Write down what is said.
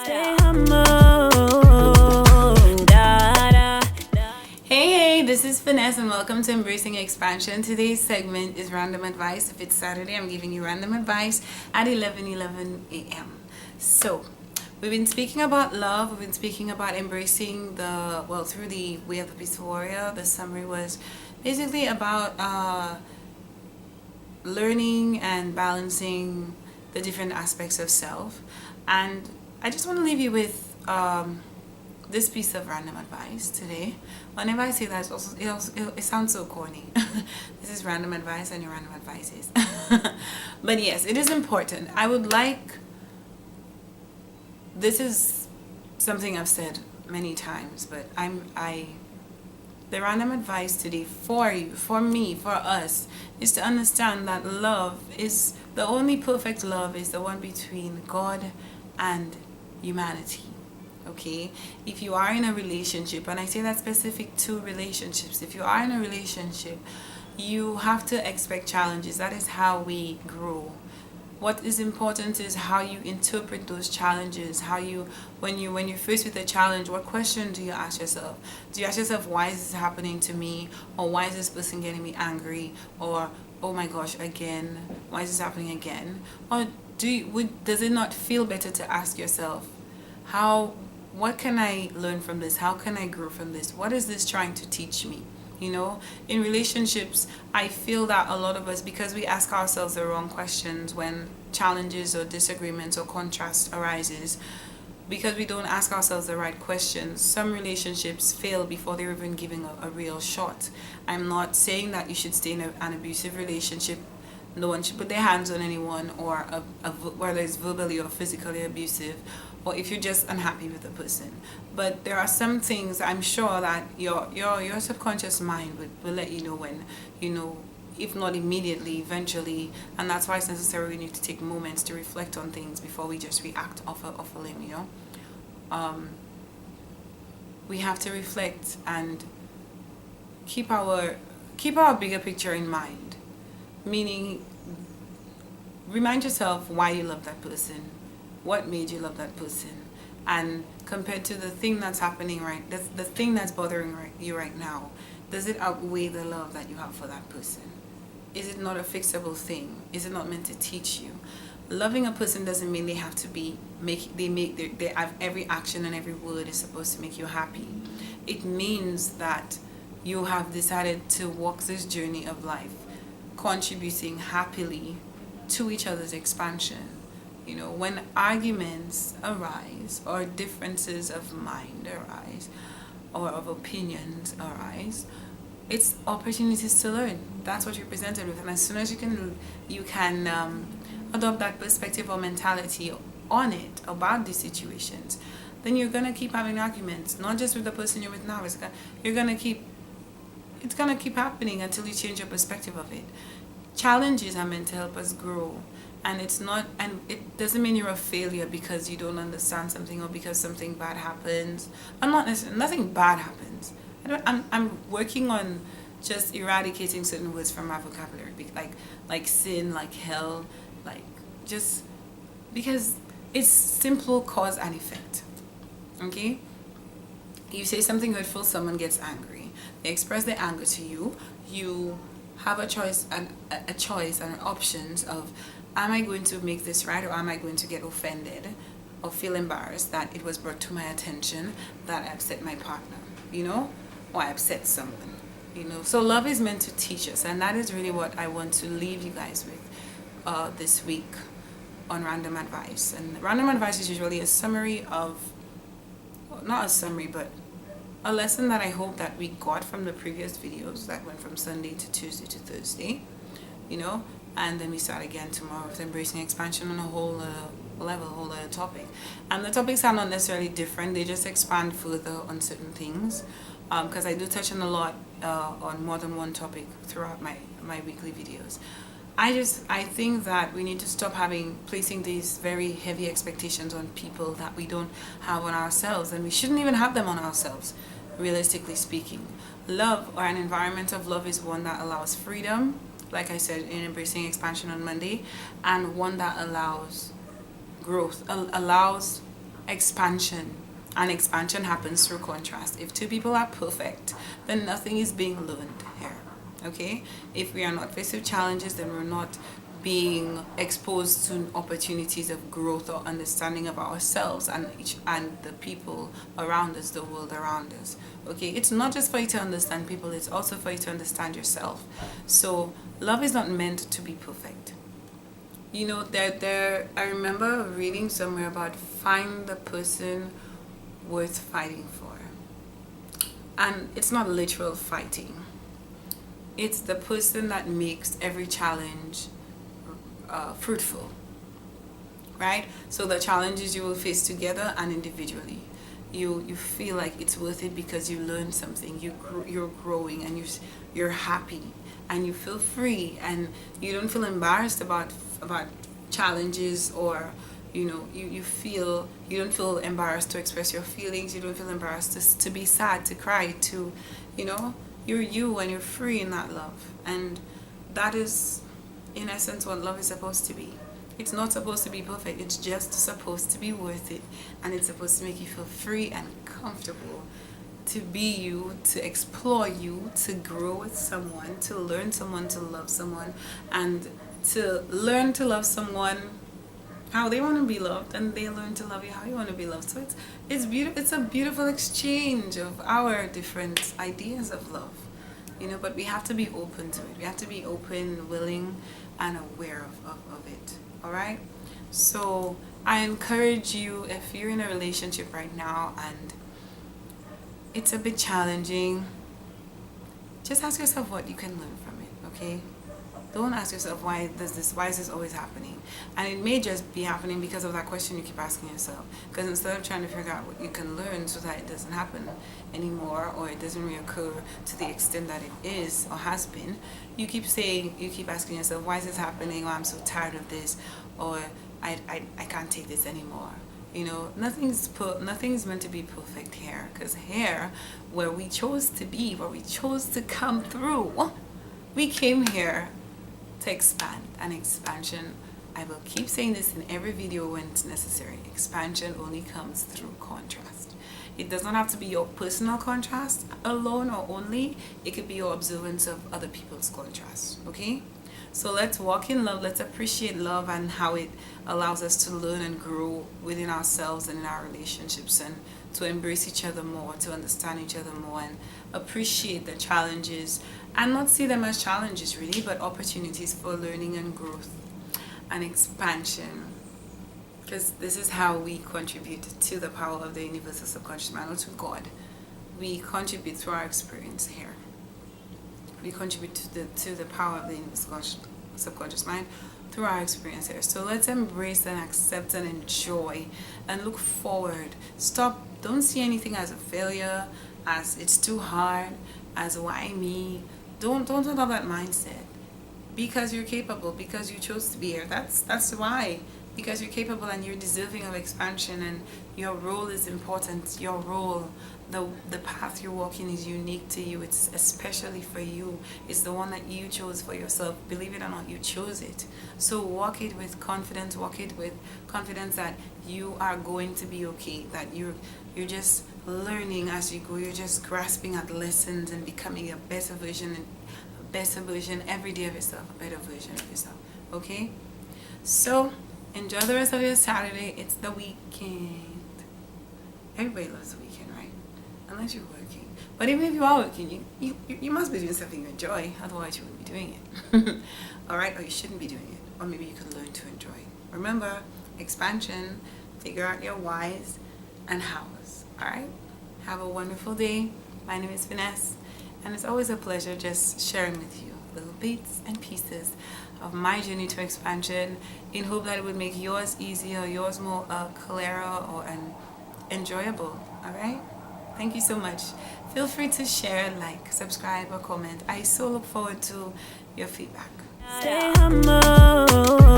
Stay humble. Hey, this is Finesse and welcome to Embracing Expansion. Today's segment is Random Advice. If it's Saturday, I'm giving you random advice at 11 a.m. So, we've been speaking about love. We've been speaking about embracing through the Way of the Peaceful Warrior. The summary was basically about learning and balancing the different aspects of self. And I just want to leave you with this piece of random advice today. Whenever I say that, it sounds so corny. This is random advice and your random advice is. But yes, it is important. This is something I've said many times, but the random advice today for you, for me, for us, is to understand that the only perfect love is the one between God and humanity. Okay, if you are in a relationship, and I say that specific to relationships, if you are in a relationship, you have to expect challenges. That is how we grow. What is important is how you interpret those challenges. When you're faced with a challenge, what question do you ask yourself? Do you ask yourself, why is this happening to me? Or why is this person getting me angry? Or, oh my gosh, again, why is this happening again? Or does it not feel better to ask yourself, what can I learn from this? How can I grow from this? What is this trying to teach me? In relationships, I feel that a lot of us, because we ask ourselves the wrong questions when challenges or disagreements or contrast arises, because we don't ask ourselves the right questions, some relationships fail before they're even giving a real shot. I'm not saying that you should stay in an abusive relationship. No one should put their hands on anyone, or whether it's verbally or physically abusive, or if you're just unhappy with the person. But there are some things I'm sure that your subconscious mind will let you know when, if not immediately, eventually. And that's why it's necessary we need to take moments to reflect on things before we just react off a limb. We have to reflect and keep our bigger picture in mind. Meaning, remind yourself why you love that person, what made you love that person, and compared to the thing that's happening the thing that's bothering you right now, does it outweigh the love that you have for that person? Is it not a fixable thing? Is it not meant to teach you? Loving a person doesn't mean they have to they have every action and every word is supposed to make you happy. It means that you have decided to walk this journey of life, contributing happily to each other's expansion. When arguments arise or differences of mind arise or of opinions arise, it's opportunities to learn. That's what you're presented with, and as soon as you can adopt that perspective or mentality on it about these situations, then you're gonna keep having arguments, not just with the person you're with now. It's gonna keep happening until you change your perspective of it. Challenges are meant to help us grow, and it doesn't mean you're a failure because you don't understand something or because something bad happens. Nothing bad happens. I'm working on just eradicating certain words from my vocabulary, like sin, like hell, just because it's simple cause and effect. Okay, you say something hurtful, someone gets angry, they express their anger to you. You have a choice and options of, am I going to make this right, or am I going to get offended or feel embarrassed that it was brought to my attention that I upset my partner, or I upset someone, So love is meant to teach us, and that is really what I want to leave you guys with this week on Random Advice. And Random Advice is usually a summary of, not a summary, but a lesson that I hope that we got from the previous videos that went from Sunday to Tuesday to Thursday, and then we start again tomorrow with Embracing Expansion on a whole topic. And the topics are not necessarily different, they just expand further on certain things, because I do touch on a lot on more than one topic throughout my weekly videos. I think that we need to stop placing these very heavy expectations on people that we don't have on ourselves, and we shouldn't even have them on ourselves, realistically speaking. Love, or an environment of love, is one that allows freedom, like I said in Embracing Expansion on Monday, and one that allows growth, allows expansion. And expansion happens through contrast. If two people are perfect, then nothing is being learned here. Okay? If we are not faced with challenges, then we're not being exposed to opportunities of growth or understanding of ourselves and the people around us, the world around us. Okay, it's not just for you to understand people, it's also for you to understand yourself. So love is not meant to be perfect. You know, there I remember reading somewhere about find the person worth fighting for. And it's not literal fighting. It's the person that makes every challenge fruitful, right? So the challenges you will face together and individually, you feel like it's worth it because you learned something, you're growing, and you're happy, and you feel free, and you don't feel embarrassed about challenges, or you know, you don't feel embarrassed to express your feelings, you don't feel embarrassed to be sad, to cry, to, you know, you're you, and you're free in that love. And that is in essence what love is supposed to be. It's not supposed to be perfect, it's just supposed to be worth it, and it's supposed to make you feel free and comfortable to be you, to explore you, to grow with someone, to learn someone, to love someone, and to learn to love someone how they want to be loved, and they learn to love you how you want to be loved. So it's beautiful. It's a beautiful exchange of our different ideas of love, you know. But we have to be open to it. We have to be open, willing, and aware of it. All right. So I encourage you, if you're in a relationship right now and it's a bit challenging, just ask yourself what you can learn from it. Okay. Don't ask yourself why is this always happening, and it may just be happening because of that question you keep asking yourself. Because instead of trying to figure out what you can learn so that it doesn't happen anymore, or it doesn't reoccur to the extent that it is or has been, you keep asking yourself, why is this happening, or I'm so tired of this, or I can't take this anymore. You know, nothing's meant to be perfect here, because here, where we chose to be, where we chose to come through, we came here to expand. And expansion, I will keep saying this in every video when it's necessary, expansion only comes through contrast. It does not have to be your personal contrast alone or only, it could be your observance of other people's contrast. Okay, so let's walk in love, let's appreciate love and how it allows us to learn and grow within ourselves and in our relationships, and to embrace each other more, to understand each other more, and appreciate the challenges, and not see them as challenges really, but opportunities for learning and growth and expansion. Because this is how we contribute to the power of the universal subconscious mind, or to God. We contribute through our experience here. We contribute to the power of the universal subconscious mind through our experience here. So let's embrace and accept and enjoy and look forward. Don't see anything as a failure, as it's too hard, as why me. Don't adopt that mindset. Because you're capable, because you chose to be here. That's why. Because you're capable and you're deserving of expansion, and your role is important. Your role, the path you're walking is unique to you. It's especially for you. It's the one that you chose for yourself. Believe it or not, you chose it. So walk it with confidence. Walk it with confidence that you are going to be okay. That you're just learning as you go. You're just grasping at lessons and becoming a better version every day of yourself. A better version of yourself. Okay? So enjoy the rest of your Saturday. It's the weekend. Everybody loves the weekend, right? Unless you're working. But even if you are working, you must be doing something you enjoy. Otherwise, you wouldn't be doing it. All right? Or you shouldn't be doing it. Or maybe you could learn to enjoy it. Remember, expansion. Figure out your whys and hows. All right? Have a wonderful day. My name is Finesse. And it's always a pleasure just sharing with you little bits and pieces of my journey to expansion, in hope that it would make yours easier, yours more clearer or enjoyable. All right? Thank you so much. Feel free to share, like, subscribe, or comment. I so look forward to your feedback. Stay humble.